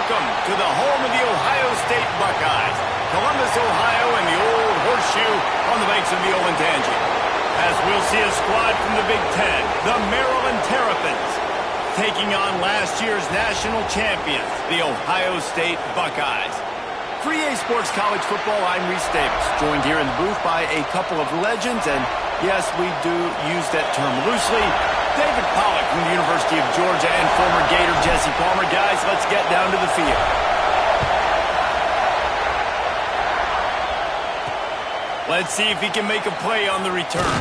welcome to the home of the Ohio State Buckeyes, Columbus, Ohio, and the old horseshoe on the banks of the Olentangy. As we'll see a squad from the Big Ten, the Maryland Terrapins, taking on last year's national champions, the Ohio State Buckeyes. For EA Sports College Football, I'm Reese Davis, joined here in the booth by a couple of legends, and yes, we do use that term loosely. David Pollack from the University of Georgia and former Gator Jesse Palmer. Guys, let's get down to the field. Let's see if he can make a play on the return.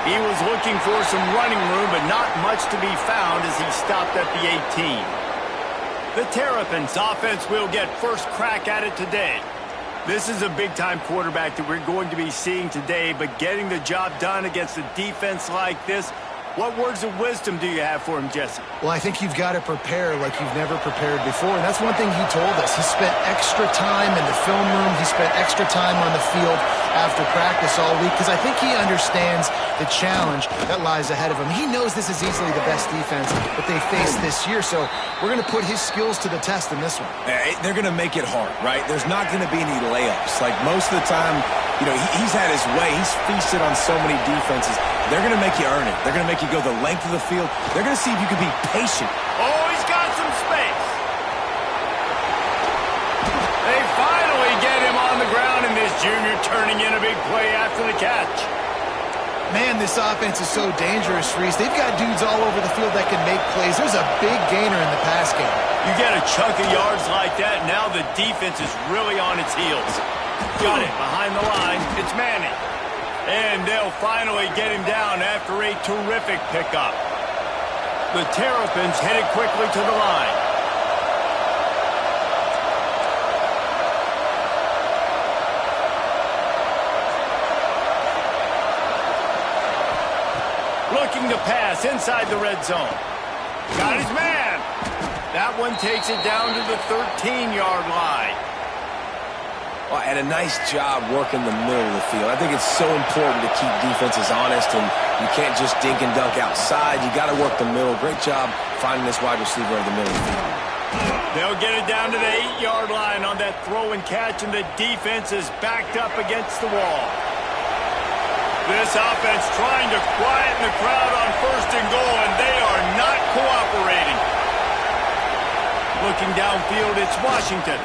He was looking for some running room, but not much to be found as he stopped at the 18. The Terrapins offense will get first crack at it today. This is a big-time quarterback that we're going to be seeing today, but getting the job done against a defense like this, what words of wisdom do you have for him, Jesse? Well, I think you've got to prepare like you've never prepared before, and that's one thing he told us. He spent extra time in the film room. He spent extra time on the field after practice all week because I think he understands the challenge that lies ahead of him. He knows this is easily the best defense that they faced this year, so we're going to put his skills to the test in this one. They're going to make it hard, right? There's not going to be any layups. Like most of the time, you know, he's had his way. He's feasted on so many defenses. They're going to make you earn it. They're going to make you go the length of the field. They're going to see if you can be patient. Oh, he's got some space. They finally get him on the ground, and this junior turning in a big play after the catch. Man, this offense is so dangerous, Reese. They've got dudes all over the field that can make plays. There's a big gainer in the pass game. You get a chunk of yards like that, now the defense is really on its heels. Got it behind the line. It's Manning. And they'll finally get him down after a terrific pickup. The Terrapins headed quickly to the line. Looking to pass inside the red zone. Got his man. That one takes it down to the 13-yard line. Well, and a nice job working the middle of the field. I think it's so important to keep defenses honest, and you can't just dink and dunk outside. You got to work the middle. Great job finding this wide receiver over the middle of the field. They'll get it down to the 8-yard line on that throw and catch, and the defense is backed up against the wall. This offense trying to quieten the crowd on first and goal, and they are not cooperating. Looking downfield, it's Washington.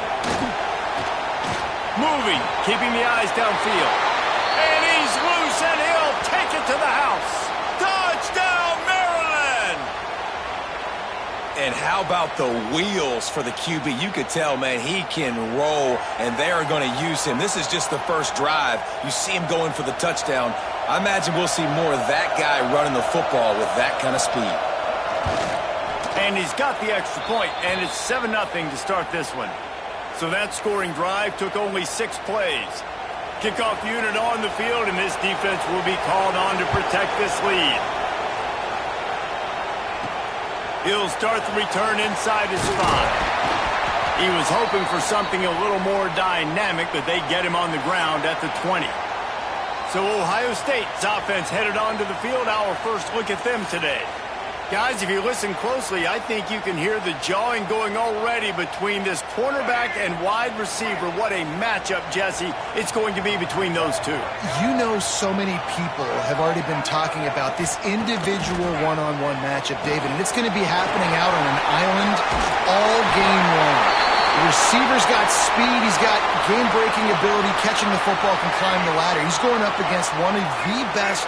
Moving, keeping the eyes downfield. And he's loose, and he'll take it to the house. Touchdown, Maryland! And how about the wheels for the QB? You could tell, man, he can roll, and they are going to use him. This is just the first drive. You see him going for the touchdown. I imagine we'll see more of that guy running the football with that kind of speed. And he's got the extra point, and it's 7-0 to start this one. So that scoring drive took only 6 plays. Kickoff unit on the field, and this defense will be called on to protect this lead. He'll start the return inside his 5. He was hoping for something a little more dynamic, but they get him on the ground at the 20. So Ohio State's offense headed onto the field. Our first look at them today. Guys, if you listen closely, I think you can hear the jawing going already between this cornerback and wide receiver. What a matchup, Jesse, it's going to be between those two. You know, so many people have already been talking about this individual one-on-one matchup, David, and it's going to be happening out on an island all game long. The receiver's got speed, he's got game-breaking ability, catching the football, can climb the ladder. He's going up against one of the best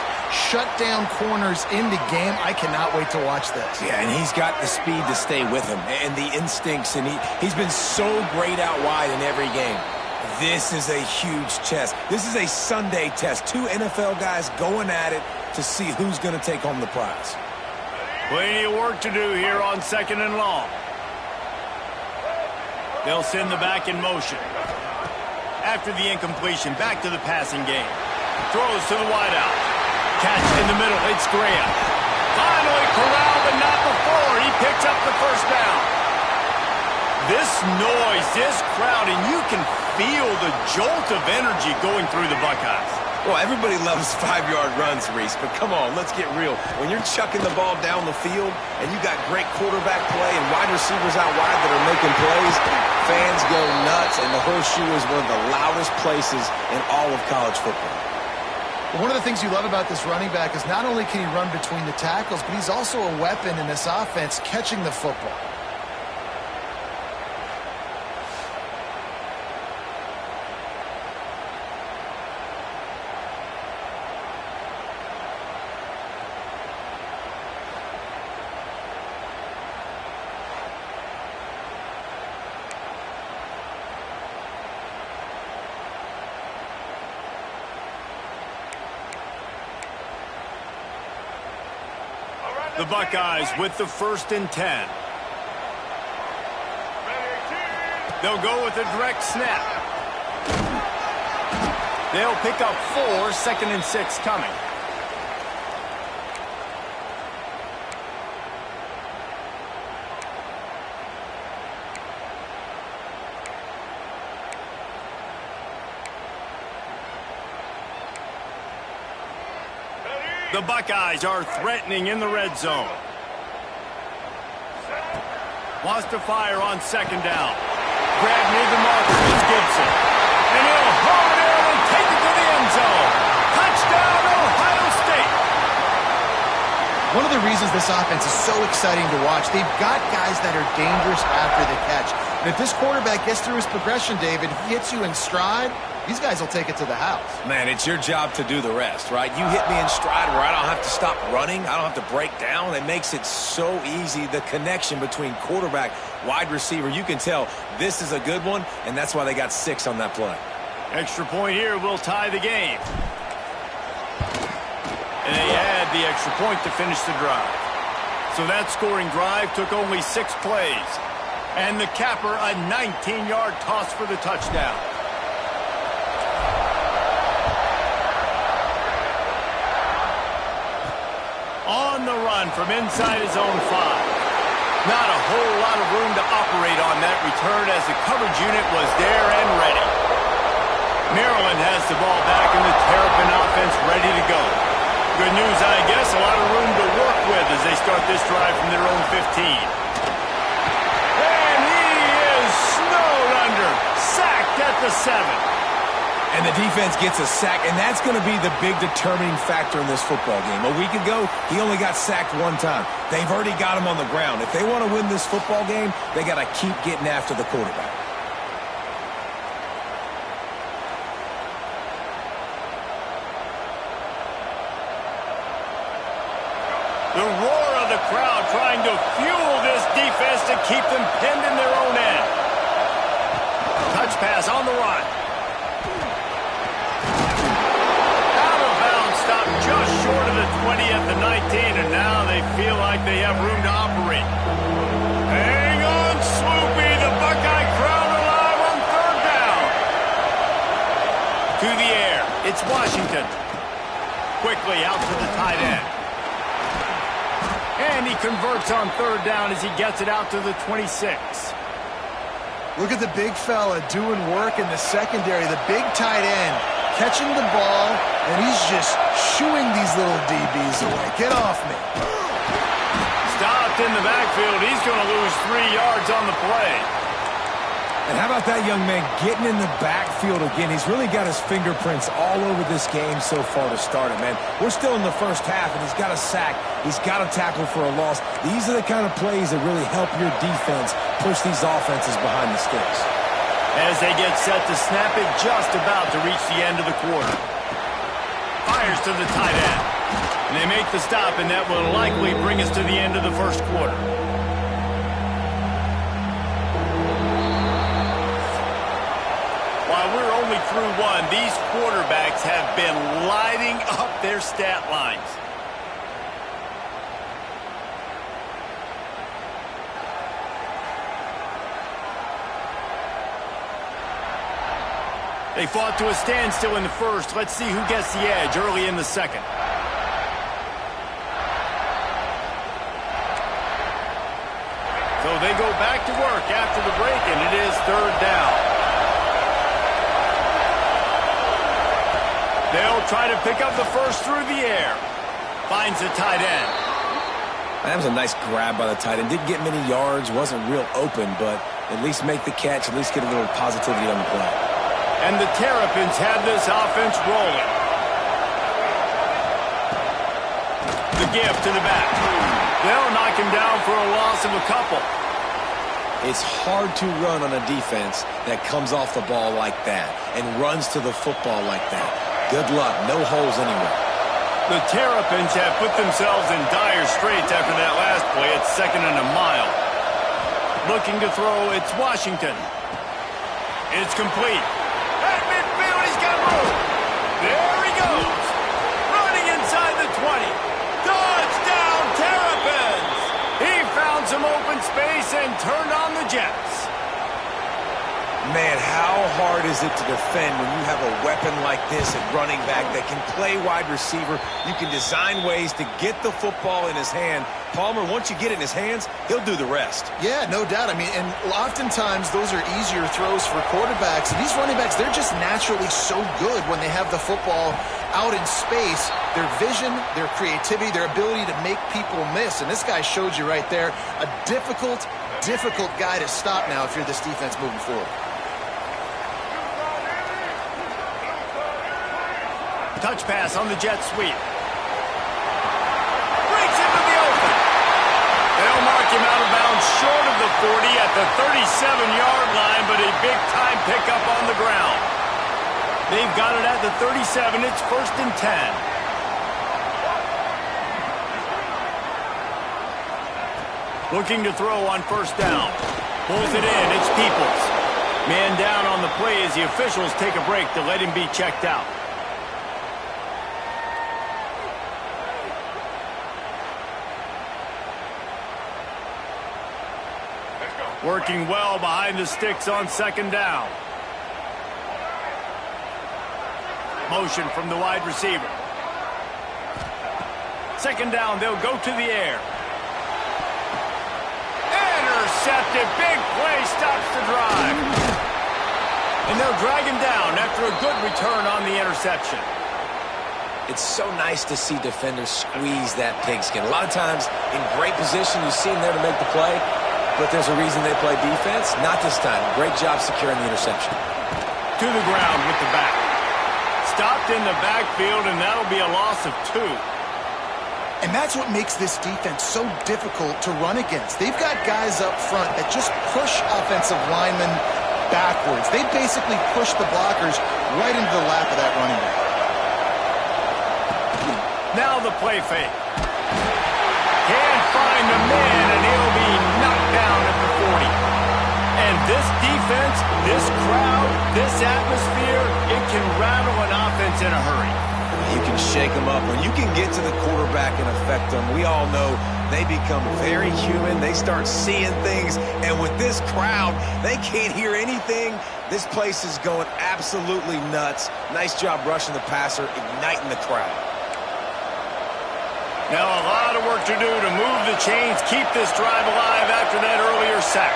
shutdown corners in the game. I cannot wait to watch this. Yeah, and he's got the speed to stay with him and the instincts, and he's been so great out wide in every game. This is a huge test. This is a Sunday test. 2 NFL guys going at it to see who's going to take home the prize. Plenty of work to do here on 2nd and long. They'll send the back in motion. After the incompletion, back to the passing game. Throws to the wideout. Catch in the middle, it's Graham. Finally corralled, but not before. He picks up the first down. This noise, this crowd, and you can feel the jolt of energy going through the Buckeyes. Well, everybody loves 5-yard runs, Reese, but come on, let's get real. When you're chucking the ball down the field and you got great quarterback play and wide receivers out wide that are making plays, fans go nuts, and the Horseshoe is one of the loudest places in all of college football. One of the things you love about this running back is not only can he run between the tackles, but he's also a weapon in this offense catching the football. The Buckeyes with the 1st and 10. They'll go with a direct snap. They'll pick up 4, 2nd and 6 coming. The Buckeyes are threatening in the red zone. Wants to fire on 2nd down. Grab near the marker is Gibson. And he'll haul it in and take it to the end zone. Touchdown, Ohio State. One of the reasons this offense is so exciting to watch, they've got guys that are dangerous after the catch. And if this quarterback gets through his progression, David, if he hits you in stride, these guys will take it to the house. Man, it's your job to do the rest, right? You hit me in stride where I don't have to stop running. I don't have to break down. It makes it so easy, the connection between quarterback, wide receiver. You can tell this is a good one, and that's why they got 6 on that play. Extra point here will tie the game. And they add the extra point to finish the drive. So that scoring drive took only 6 plays. And the capper, a 19-yard toss for the touchdown. On the run from inside his own 5. Not a whole lot of room to operate on that return as the coverage unit was there and ready. Maryland has the ball back and the Terrapin offense ready to go. Good news, I guess, a lot of room to work with as they start this drive from their own 15. And he is snowed under, sacked at the 7. And the defense gets a sack, and that's going to be the big determining factor in this football game. A week ago, he only got sacked 1 time. They've already got him on the ground. If they want to win this football game, they got to keep getting after the quarterback. The roar of the crowd trying to fuel this defense to keep them pinned in their own end. Touch pass on the run. Out of bounds, stopped just short of the 20 at the 19, and now they feel like they have room to operate. Hang on, Swoopy. The Buckeye crowd alive on 3rd down. To the air. It's Washington. Quickly out to the tight end. And he converts on 3rd down as he gets it out to the 26. Look at the big fella doing work in the secondary, the big tight end, catching the ball, and he's just shooing these little DBs away. Get off me. Stopped in the backfield. He's going to lose 3 yards on the play. And how about that young man getting in the backfield again? He's really got his fingerprints all over this game so far to start it, man. We're still in the first half, and he's got a sack. He's got a tackle for a loss. These are the kind of plays that really help your defense push these offenses behind the sticks. As they get set to snap it, just about to reach the end of the quarter. Fires to the tight end. And they make the stop, and that will likely bring us to the end of the first quarter. While we're only through 1, these quarterbacks have been lighting up their stat lines. They fought to a standstill in the first. Let's see who gets the edge early in the second. So they go back to work after the break, and it is 3rd down. They'll try to pick up the first through the air. Finds the tight end. That was a nice grab by the tight end. Didn't get many yards, wasn't real open, but at least make the catch, at least get a little positivity on the play. And the Terrapins have this offense rolling. The give to the back. They'll knock him down for a loss of a couple. It's hard to run on a defense that comes off the ball like that and runs to the football like that. Good luck. No holes anywhere. The Terrapins have put themselves in dire straits after that last play. It's 2nd and a mile. Looking to throw, it's Washington. It's complete. At midfield, he's got room. There he goes. Running inside the 20. Touchdown, Terrapins. He found some open space and turned on the Jets. Man, how hard is it to defend when you have a weapon like this at running back that can play wide receiver? You can design ways to get the football in his hand. Palmer, once you get it in his hands, he'll do the rest. Yeah, no doubt. I mean, and oftentimes those are easier throws for quarterbacks. And these running backs, they're just naturally so good when they have the football out in space. Their vision, their creativity, their ability to make people miss. And this guy showed you right there, a difficult guy to stop now if you're this defense moving forward. Touch pass on the jet sweep. Breaks into the open. They'll mark him out of bounds short of the 40 at the 37-yard line, but a big-time pickup on the ground. They've got it at the 37. It's 1st and 10. Looking to throw on 1st down. Pulls it in. It's Peoples. Man down on the play as the officials take a break to let him be checked out. Working well behind the sticks on 2nd down. Motion from the wide receiver. 2nd down, they'll go to the air. Intercepted. Big play stops the drive. And they'll drag him down after a good return on the interception. It's so nice to see defenders squeeze that pigskin. A lot of times in great position, you see him there to make the play. But there's a reason they play defense. Not this time. Great job securing the interception. To the ground with the back. Stopped in the backfield, and that'll be a loss of 2. And that's what makes this defense so difficult to run against. They've got guys up front that just push offensive linemen backwards. They basically push the blockers right into the lap of that running back. Now the play fake. Can't find the man, and he'll be knocked down at the 40. And this defense, this crowd, this atmosphere, it can rattle an offense in a hurry. You can shake them up. When you can get to the quarterback and affect them, we all know they become very human. They start seeing things. And with this crowd, they can't hear anything. This place is going absolutely nuts. Nice job rushing the passer, igniting the crowd. Now a lot of work to do to move the chains, keep this drive alive after that earlier sack.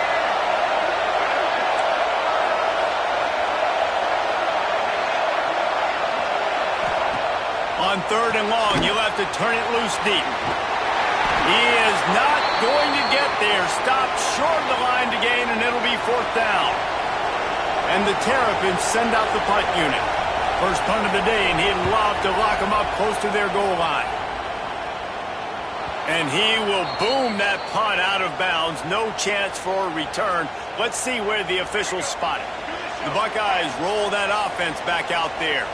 On 3rd and long, you'll have to turn it loose deep. He is not going to get there. Stopped short of the line to gain, and it'll be 4th down. And the Terrapins send out the punt unit. First punt of the day, and he'd love to lock them up close to their goal line. And he will boom that punt out of bounds. No chance for a return. Let's see where the officials spot it. The Buckeyes roll that offense back out there.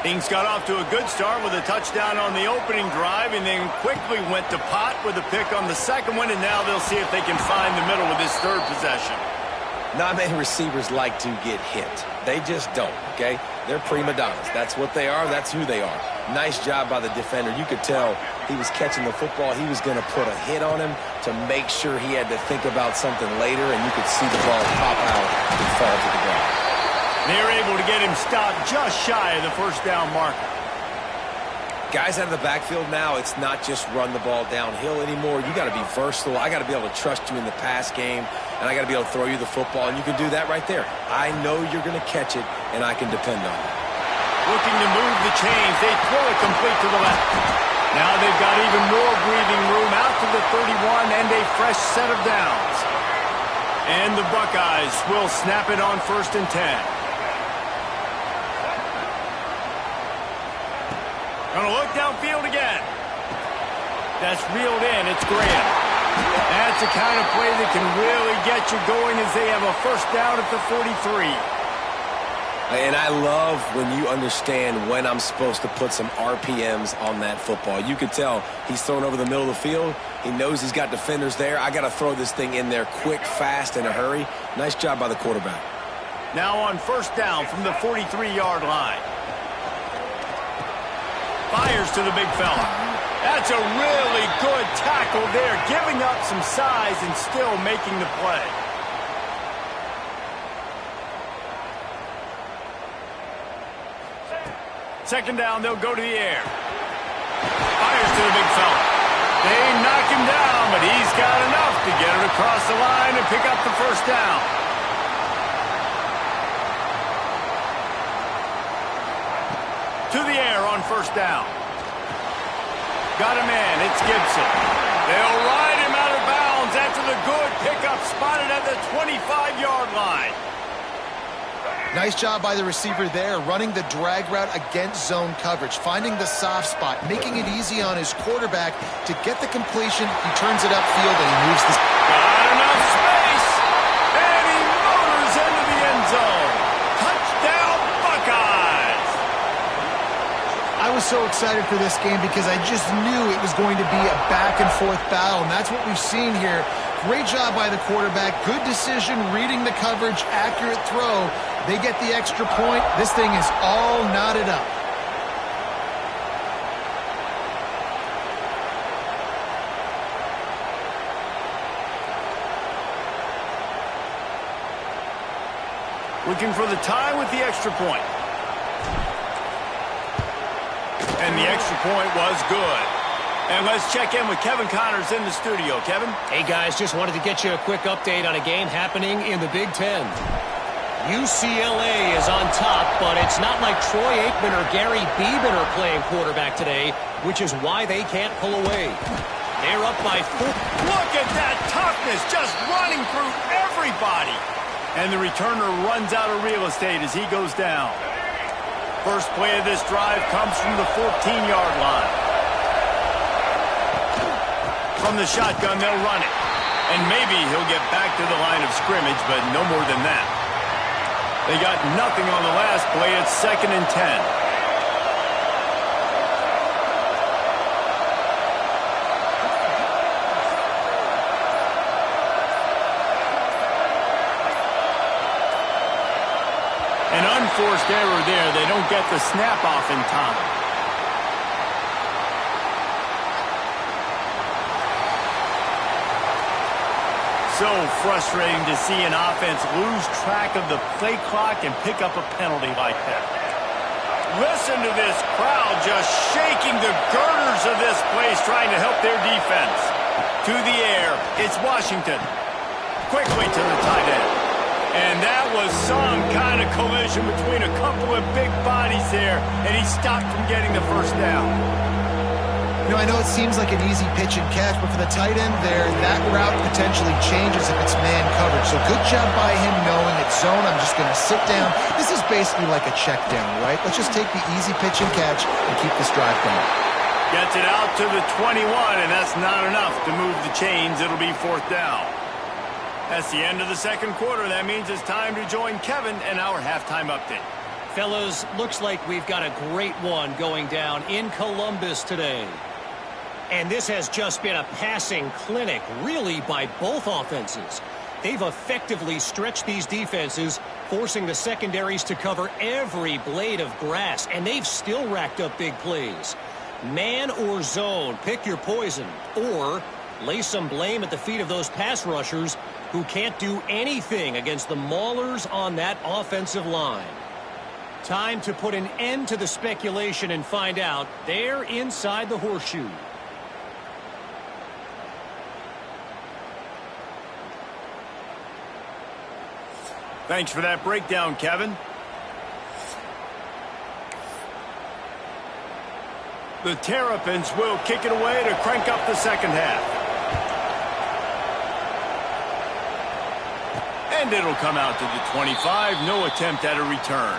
Things got off to a good start with a touchdown on the opening drive and then quickly went to pot with a pick on the 2nd one, and now they'll see if they can find the middle with this 3rd possession. Not many receivers like to get hit. They just don't, okay? They're prima donnas. That's what they are. That's who they are. Nice job by the defender. You could tell he was catching the football. He was going to put a hit on him to make sure he had to think about something later, and you could see the ball pop out and fall to the ground. They're able to get him stopped just shy of the 1st down marker. Guys out of the backfield now, it's not just run the ball downhill anymore. You got to be versatile. I got to be able to trust you in the pass game, and I got to be able to throw you the football, and you can do that right there. I know you're going to catch it, and I can depend on it. Looking to move the chains. They throw it complete to the left. Now they've got even more breathing room out to the 31 and a fresh set of downs. And the Buckeyes will snap it on 1st and 10. Gonna look downfield again. That's reeled in. It's Graham. That's the kind of play that can really get you going as they have a first down at the 43. And I love when you understand when I'm supposed to put some RPMs on that football. You could tell he's thrown over the middle of the field. He knows he's got defenders there. I got to throw this thing in there quick, fast, in a hurry. Nice job by the quarterback. Now on first down from the 43-yard line. Fires to the big fella. That's a really good tackle there, giving up some size and still making the play. Second down, they'll go to the air. Fires to the big fella. They knock him down, but he's got enough to get it across the line and pick up the first down. To the air on first down. Got him in. It's Gibson. They'll ride him out of bounds after the good pickup spotted at the 25-yard line. Nice job by the receiver there, running the drag route against zone coverage, finding the soft spot, making it easy on his quarterback to get the completion. He turns it upfield and he moves the... Got enough space, and he motors into the end zone. Touchdown, Buckeyes! I was so excited for this game because I just knew it was going to be a back-and-forth battle, and that's what we've seen here. Great job by the quarterback, good decision, reading the coverage, accurate throw. They get the extra point. This thing is all knotted up. Looking for the tie with the extra point. And the extra point was good. And let's check in with Kevin Connors in the studio. Kevin? Hey, guys, just wanted to get you a quick update on a game happening in the Big Ten. UCLA is on top, but it's not like Troy Aikman or Gary Beeman are playing quarterback today, which is why they can't pull away. They're up by 4. Look at that toughness, just running through everybody. And the returner runs out of real estate as he goes down. First play of this drive comes from the 14-yard line. From the shotgun, they'll run it. And maybe he'll get back to the line of scrimmage, but no more than that. They got nothing on the last play. It's 2nd and 10. An unforced error there. They don't get the snap off in time. So frustrating to see an offense lose track of the play clock and pick up a penalty like that. Listen to this crowd just shaking the girders of this place trying to help their defense. To the air, it's Washington. Quickly to the tight end. And that was some kind of collision between a couple of big bodies there, and he stopped from getting the first down. You know, I know it seems like an easy pitch and catch, but for the tight end there, that route potentially changes if it's man coverage. So good job by him knowing it's zone. I'm just going to sit down. This is basically like a check down, right? Let's just take the easy pitch and catch and keep this drive going. Gets it out to the 21, and that's not enough to move the chains. It'll be 4th down. That's the end of the second quarter. That means it's time to join Kevin in our halftime update. Fellas, looks like we've got a great one going down in Columbus today. And this has just been a passing clinic, really, by both offenses. They've effectively stretched these defenses, forcing the secondaries to cover every blade of grass, and they've still racked up big plays. Man or zone, pick your poison, or lay some blame at the feet of those pass rushers who can't do anything against the maulers on that offensive line. Time to put an end to the speculation and find out. They're inside the horseshoe. Thanks for that breakdown, Kevin. The Terrapins will kick it away to crank up the second half. And it'll come out to the 25. No attempt at a return.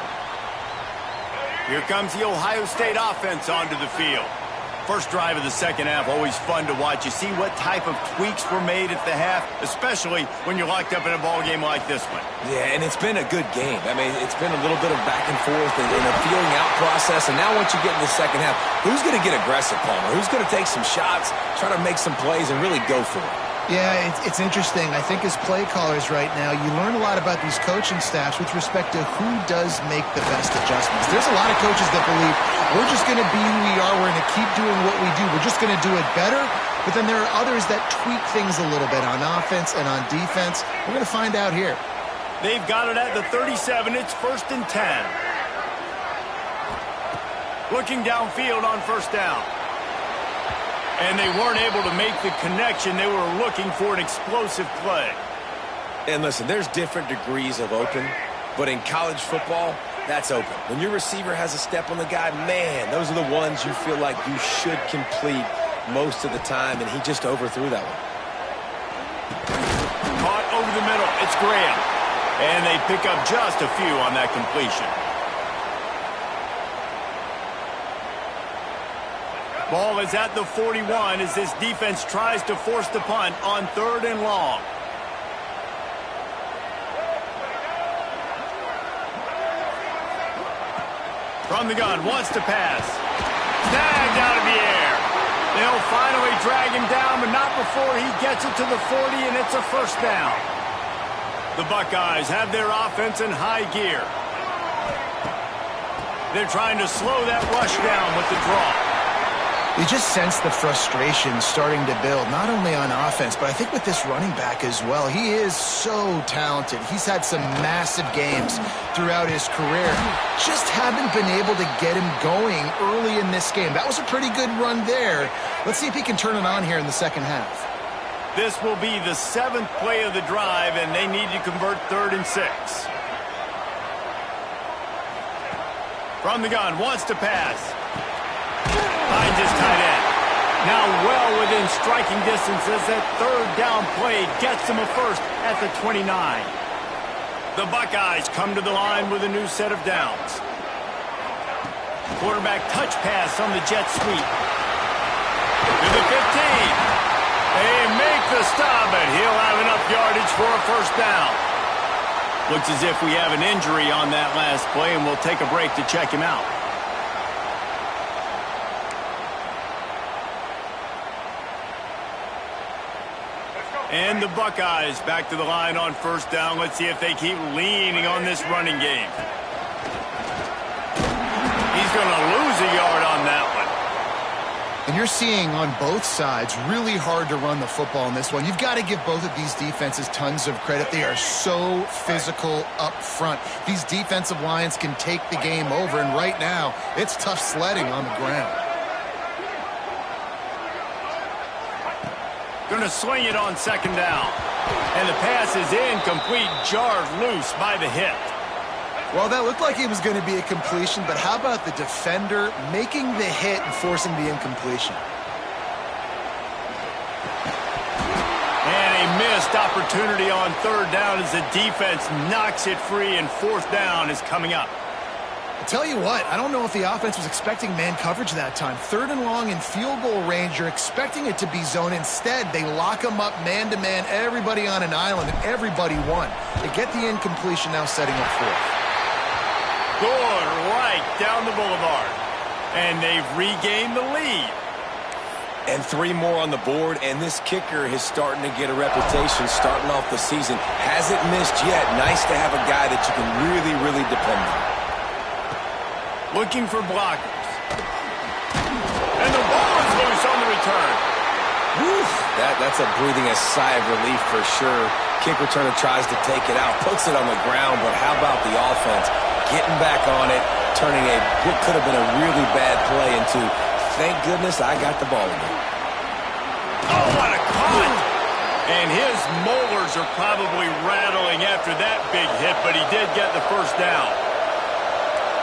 Here comes the Ohio State offense onto the field. First drive of the second half, always fun to watch. You see what type of tweaks were made at the half, especially when you're locked up in a ball game like this one. Yeah, and it's been a good game. I mean, it's been a little bit of back and forth and a feeling out process. And now once you get in the second half, who's going to get aggressive, Palmer? Who's going to take some shots, try to make some plays, and really go for it? Yeah, it's interesting. I think as play callers right now, you learn a lot about these coaching staffs with respect to who does make the best adjustments. There's a lot of coaches that believe we're just going to be who we are. We're going to keep doing what we do. We're just going to do it better. But then there are others that tweak things a little bit on offense and on defense. We're going to find out here. They've got it at the 37. It's 1st and 10. Looking downfield on first down. And they weren't able to make the connection. They were looking for an explosive play. And listen, there's different degrees of open, but in college football, that's open. When your receiver has a step on the guy, man, those are the ones you feel like you should complete most of the time, and he just overthrew that one. Caught over the middle. It's Graham. And they pick up just a few on that completion. Ball is at the 41 as this defense tries to force the punt on 3rd and long. From the gun, wants to pass. Snagged out of the air. They'll finally drag him down, but not before he gets it to the 40, and it's a first down. The Buckeyes have their offense in high gear. They're trying to slow that rush down with the draw. You just sense the frustration starting to build, not only on offense, but I think with this running back as well. He is so talented. He's had some massive games throughout his career. Just haven't been able to get him going early in this game. That was a pretty good run there. Let's see if he can turn it on here in the second half. This will be the 7th play of the drive, and they need to convert 3rd and 6. From the gun, wants to pass. Finds his tight end. Now well within striking distance as that 3rd down play gets him a first at the 29. The Buckeyes come to the line with a new set of downs. Quarterback touch pass on the jet sweep. To the 15. They make the stop, and he'll have enough yardage for a first down. Looks as if we have an injury on that last play, and we'll take a break to check him out. And the Buckeyes back to the line on first down. Let's see if they keep leaning on this running game. He's going to lose a yard on that one. And you're seeing on both sides really hard to run the football in this one. You've got to give both of these defenses tons of credit. They are so physical up front. These defensive lines can take the game over, and right now it's tough sledding on the ground. Going to swing it on second down. And the pass is incomplete, jarred loose by the hit. Well, that looked like it was going to be a completion, but how about the defender making the hit and forcing the incompletion? And a missed opportunity on 3rd down as the defense knocks it free, and 4th down is coming up. I'll tell you what, I don't know if the offense was expecting man coverage that time. 3rd and long in field goal range, you're expecting it to be zone. Instead, they lock them up man-to-man, everybody on an island, and everybody won. They get the incompletion, now setting up 4th. Good right down the boulevard. And they've regained the lead. And 3 more on the board, and this kicker is starting to get a reputation starting off the season. Hasn't missed yet. Nice to have a guy that you can really, really depend on. Looking for blockers. And the ball is loose on the return. Woo, that's a breathing a sigh of relief for sure. Kick returner tries to take it out, puts it on the ground, but how about the offense getting back on it, turning what could have been a really bad play into, thank goodness I got the ball again. Oh, what a cut! And his molars are probably rattling after that big hit, but he did get the first down.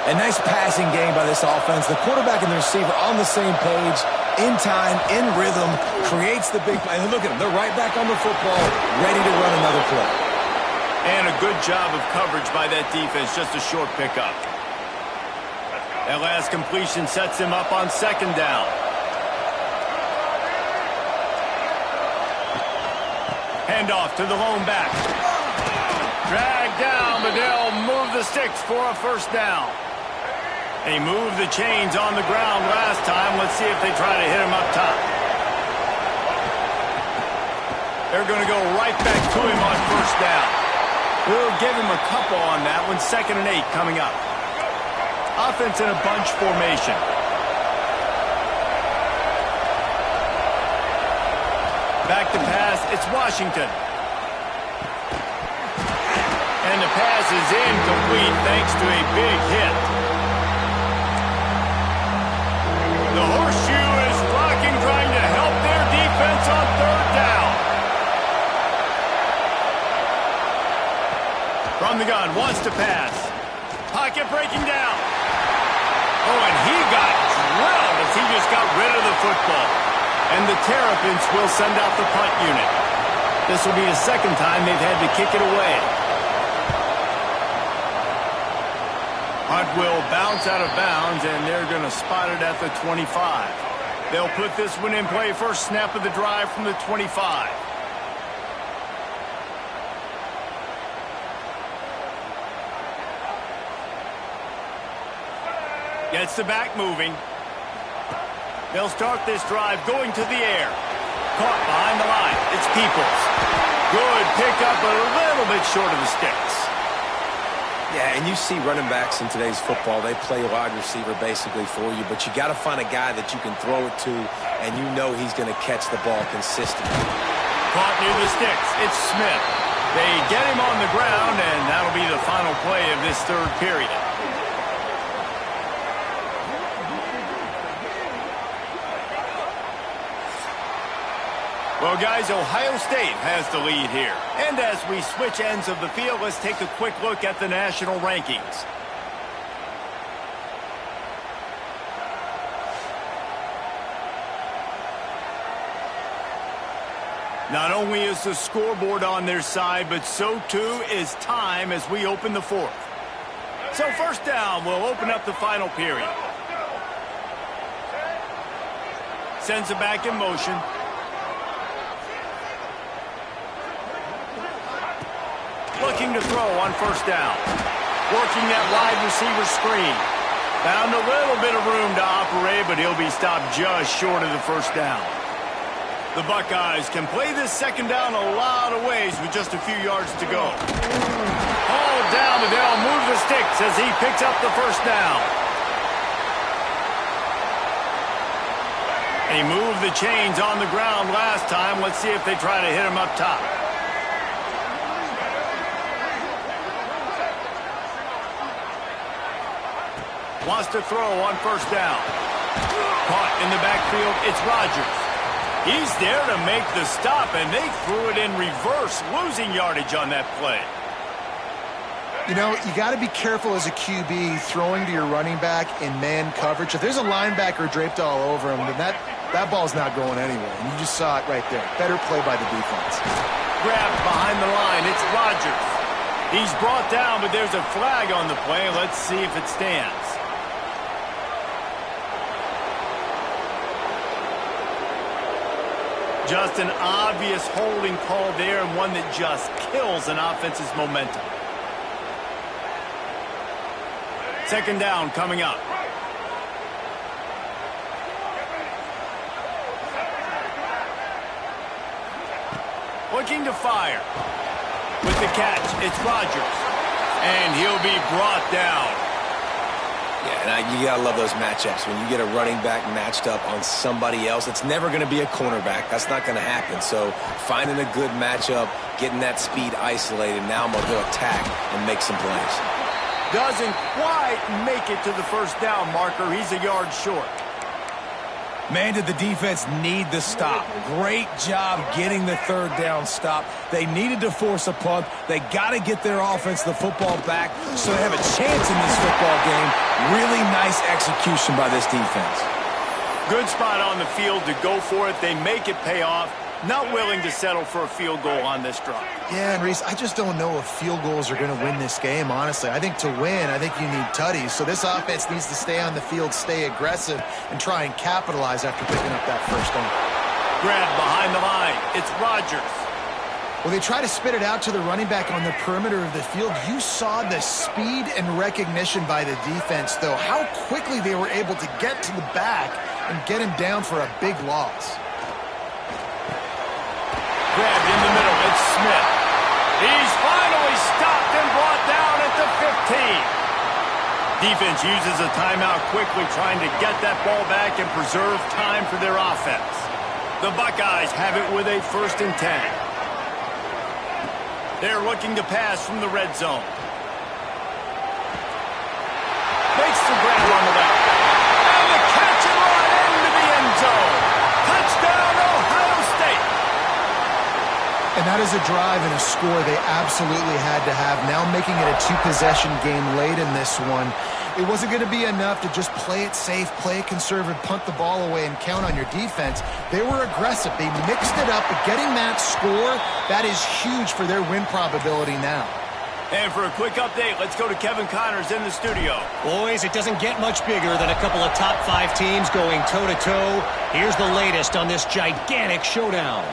A nice passing game by this offense. The quarterback and the receiver on the same page, in time, in rhythm, creates the big play. And look at them. They're right back on the football, ready to run another play. And a good job of coverage by that defense, just a short pickup. That last completion sets him up on second down. Handoff to the lone back. Dragged down, but they'll move the sticks for a first down. They moved the chains on the ground last time. Let's see if they try to hit him up top. They're going to go right back to him on first down. We'll give him a couple on that one. 2nd and 8 coming up. Offense in a bunch formation. Back to pass. It's Washington. And the pass is incomplete thanks to a big hit. The horseshoe is rocking, trying to help their defense on 3rd down. From the gun, wants to pass. Pocket breaking down. Oh, and he got drilled as he just got rid of the football. And the Terrapins will send out the punt unit. This will be the 2nd time they've had to kick it away. Punt will bounce out of bounds, and they're going to spot it at the 25. They'll put this one in play. First snap of the drive from the 25. Gets the back moving. They'll start this drive going to the air. Caught behind the line. It's Peoples. Good pickup, but a little bit short of the sticks. Yeah, and you see running backs in today's football, they play wide receiver basically for you, but you got to find a guy that you can throw it to, and you know he's going to catch the ball consistently. Caught near the sticks. It's Smith. They get him on the ground, and that'll be the final play of this 3rd period. Well, guys, Ohio State has the lead here. And as we switch ends of the field, let's take a quick look at the national rankings. Not only is the scoreboard on their side, but so too is time as we open the 4th. So 1st down will open up the final period. Sends it back in motion. Looking to throw on 1st down. Working that wide receiver screen. Found a little bit of room to operate, but he'll be stopped just short of the 1st down. The Buckeyes can play this 2nd down a lot of ways with just a few yards to go. Hauled down, but they'll move the sticks as he picks up the 1st down. And he moved the chains on the ground last time. Let's see if they try to hit him up top. Wants to throw on 1st down. Caught in the backfield, it's Rodgers. He's there to make the stop, and they threw it in reverse, losing yardage on that play. You know, you got to be careful as a QB throwing to your running back in man coverage. If there's a linebacker draped all over him, then that ball's not going anywhere. And you just saw it right there. Better play by the defense. Grabbed behind the line, it's Rodgers. He's brought down, but there's a flag on the play. Let's see if it stands. Just an obvious holding call there, and one that just kills an offense's momentum. 2nd down coming up. Looking to fire. With the catch, it's Rodgers. And he'll be brought down. Yeah, and you got to love those matchups. When you get a running back matched up on somebody else, it's never going to be a cornerback. That's not going to happen. So finding a good matchup, getting that speed isolated, now I'm going to go attack and make some plays. Doesn't quite make it to the 1st down marker. He's a yard short. Man, did the defense need the stop. Great job getting the third down stop. They needed to force a punt. They got to get their offense the football back so they have a chance in this football game. Really nice execution by this defense. Good spot on the field to go for it. They make it pay off. Not willing to settle for a field goal on this drive. Yeah, and Reese, I just don't know if field goals are going to win this game, honestly. I think to win, I think you need tutties. So this offense needs to stay on the field, stay aggressive, and try and capitalize after picking up that first down. Grab behind the line. It's Rodgers. Well, they try to spit it out to the running back on the perimeter of the field. You saw the speed and recognition by the defense, though. How quickly they were able to get to the back and get him down for a big loss. Grabbed in the middle. It's Smith. He's finally stopped and brought down at the 15. Defense uses a timeout quickly, trying to get that ball back and preserve time for their offense. The Buckeyes have it with a 1st and 10. They're looking to pass from the red zone. Makes the grab on the left. And the catch and run into the end zone. Touchdown, Ohio State. And that is a drive and a score they absolutely had to have. Now making it a 2-possession game late in this one. It wasn't going to be enough to just play it safe, play it conservative, punt the ball away, and count on your defense. They were aggressive. They mixed it up, but getting that score, that is huge for their win probability now. And for a quick update, let's go to Kevin Connors in the studio. Boys, it doesn't get much bigger than a couple of top 5 teams going toe-to-toe. Here's the latest on this gigantic showdown.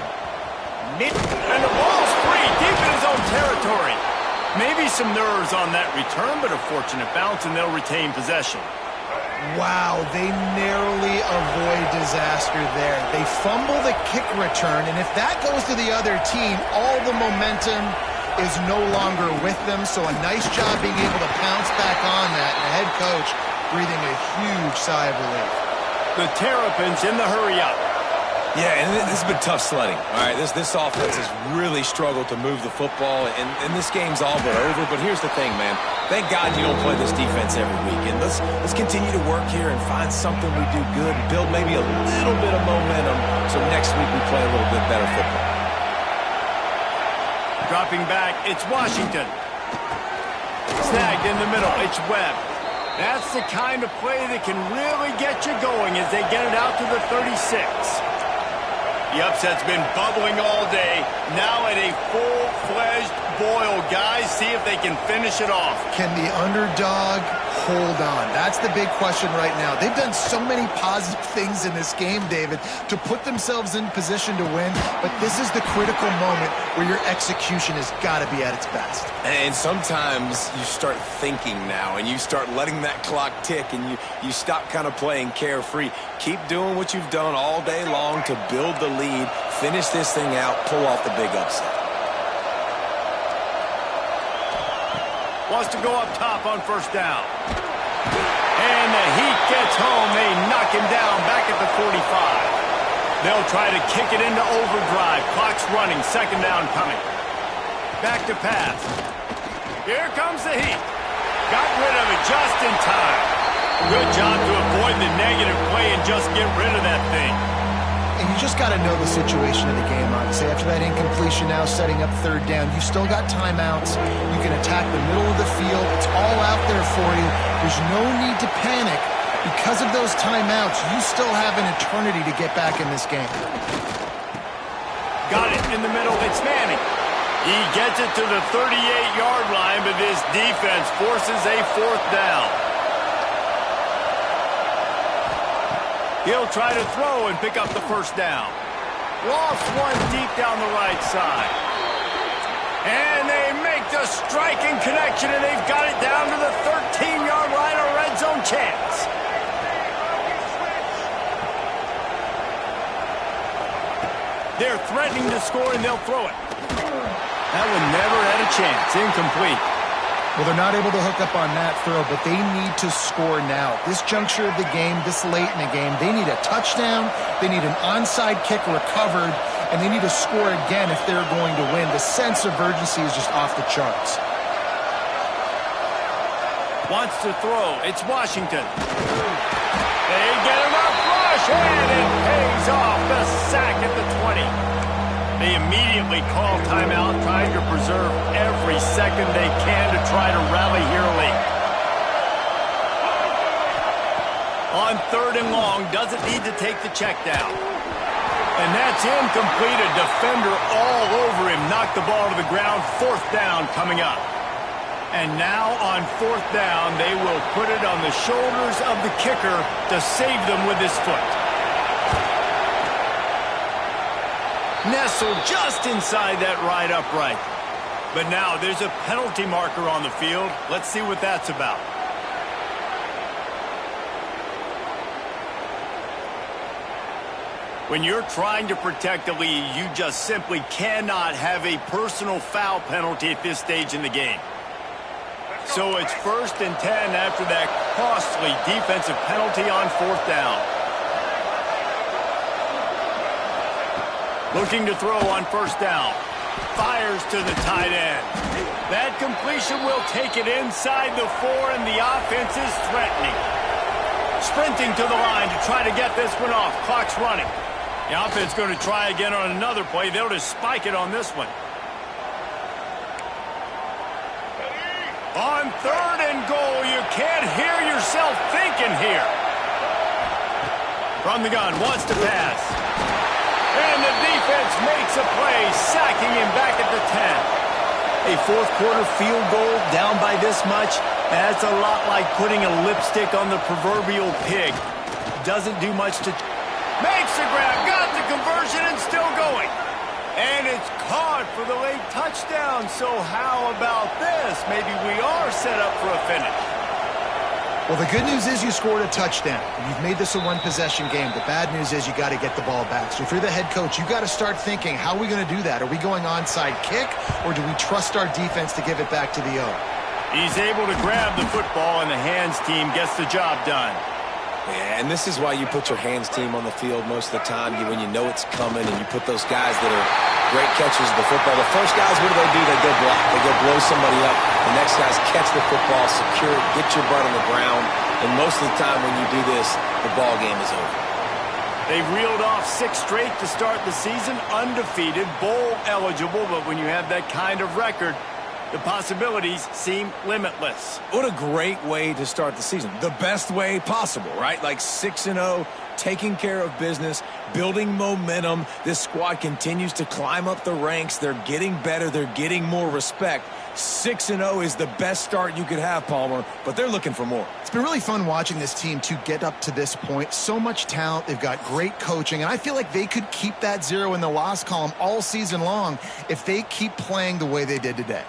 And the ball's free, deep in his own territory. Maybe some nerves on that return, but a fortunate bounce, and they'll retain possession. Wow, they narrowly avoid disaster there. They fumble the kick return, and if that goes to the other team, all the momentum is no longer with them. So a nice job being able to pounce back on that, and the head coach breathing a huge sigh of relief. The Terrapins in the hurry-up. Yeah, and this has been tough sledding. All right, this offense has really struggled to move the football, and this game's all but over. But here's the thing, man. Thank God you don't play this defense every week. And let's continue to work here and find something we do good and build maybe a little bit of momentum so next week we play a little bit better football. Dropping back, it's Washington. Snagged in the middle, it's Webb. That's the kind of play that can really get you going as they get it out to the 36. The upset's been bubbling all day. Now at a full-fledged boil. Guys, see if they can finish it off. Can the underdog hold on? That's the big question right now. They've done so many positive things in this game, David, to put themselves in position to win. But this is the critical moment where your execution has got to be at its best. And sometimes you start thinking now, and you start letting that clock tick, and you stop kind of playing carefree. Keep doing what you've done all day long to build the lead, finish this thing out, pull off the big upset. Wants to go up top on 1st down. And the Heat gets home. They knock him down back at the 45. They'll try to kick it into overdrive. Clock's running. 2nd down coming. Back to pass. Here comes the Heat. Got rid of it just in time. Good job to avoid the negative play and just get rid of that thing. And you just got to know the situation of the game, obviously. After that incompletion now setting up 3rd down, you still got timeouts. You can attack the middle of the field. It's all out there for you. There's no need to panic. Because of those timeouts, you still have an eternity to get back in this game. Got it in the middle. It's Manning. He gets it to the 38-yard line, but this defense forces a 4th down. He'll try to throw and pick up the 1st down. Lost one deep down the right side. And they make the striking connection, and they've got it down to the 13-yard line, a red zone chance. They're threatening to score, and they'll throw it. That one never had a chance. Incomplete. Well, they're not able to hook up on that throw, but they need to score now. This juncture of the game, this late in the game, they need a touchdown, they need an onside kick recovered, and they need to score again if they're going to win. The sense of urgency is just off the charts. Wants to throw. It's Washington. They get him up rush, and sack at the 20. They immediately call timeout, trying to preserve every second they can to try to rally here late. On 3rd and long, doesn't need to take the check down. And that's incomplete. A defender all over him. Knocked the ball to the ground. 4th down coming up. And now on 4th down, they will put it on the shoulders of the kicker to save them with his foot. Nestled just inside that right upright. But now there's a penalty marker on the field. Let's see what that's about. When you're trying to protect the lead, you just simply cannot have a personal foul penalty at this stage in the game. So it's 1st and 10 after that costly defensive penalty on 4th down. Looking to throw on 1st down. Fires to the tight end. That completion will take it inside the 4, and the offense is threatening. Sprinting to the line to try to get this one off. Clock's running. The offense going to try again on another play. They'll just spike it on this one. On 3rd and goal, you can't hear yourself thinking here. From the gun, wants to pass. And the defense makes a play, sacking him back at the 10. A 4th quarter field goal down by this much, that's a lot like putting a lipstick on the proverbial pig. Doesn't do much to... Makes the grab, got the conversion, and still going. And it's caught for the late touchdown. So how about this? Maybe we are set up for a finish. Well, the good news is you scored a touchdown. You've made this a one-possession game. The bad news is you got to get the ball back. So if you're the head coach, you got to start thinking, how are we going to do that? Are we going onside kick, or do we trust our defense to give it back to the O? He's able to grab the football, and the hands team gets the job done. Yeah, and this is why you put your hands team on the field most of the time, when you know it's coming, and you put those guys that are great catchers of the football. The first guys, what do? They go block. They go blow somebody up. The next guys catch the football, secure it, get your butt on the ground. And most of the time when you do this, the ball game is over. They've reeled off 6 straight to start the season, undefeated, bowl eligible, but when you have that kind of record, the possibilities seem limitless. What a great way to start the season. The best way possible, right? Like 6-0, taking care of business, building momentum. This squad continues to climb up the ranks. They're getting better. They're getting more respect. 6-0 is the best start you could have, Palmer, but they're looking for more. It's been really fun watching this team to get up to this point. So much talent. They've got great coaching, and I feel like they could keep that 0 in the loss column all season long if they keep playing the way they did today.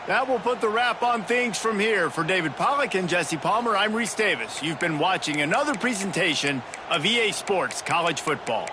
That will put the wrap on things from here. For David Pollack and Jesse Palmer, I'm Reese Davis. You've been watching another presentation of EA Sports College Football.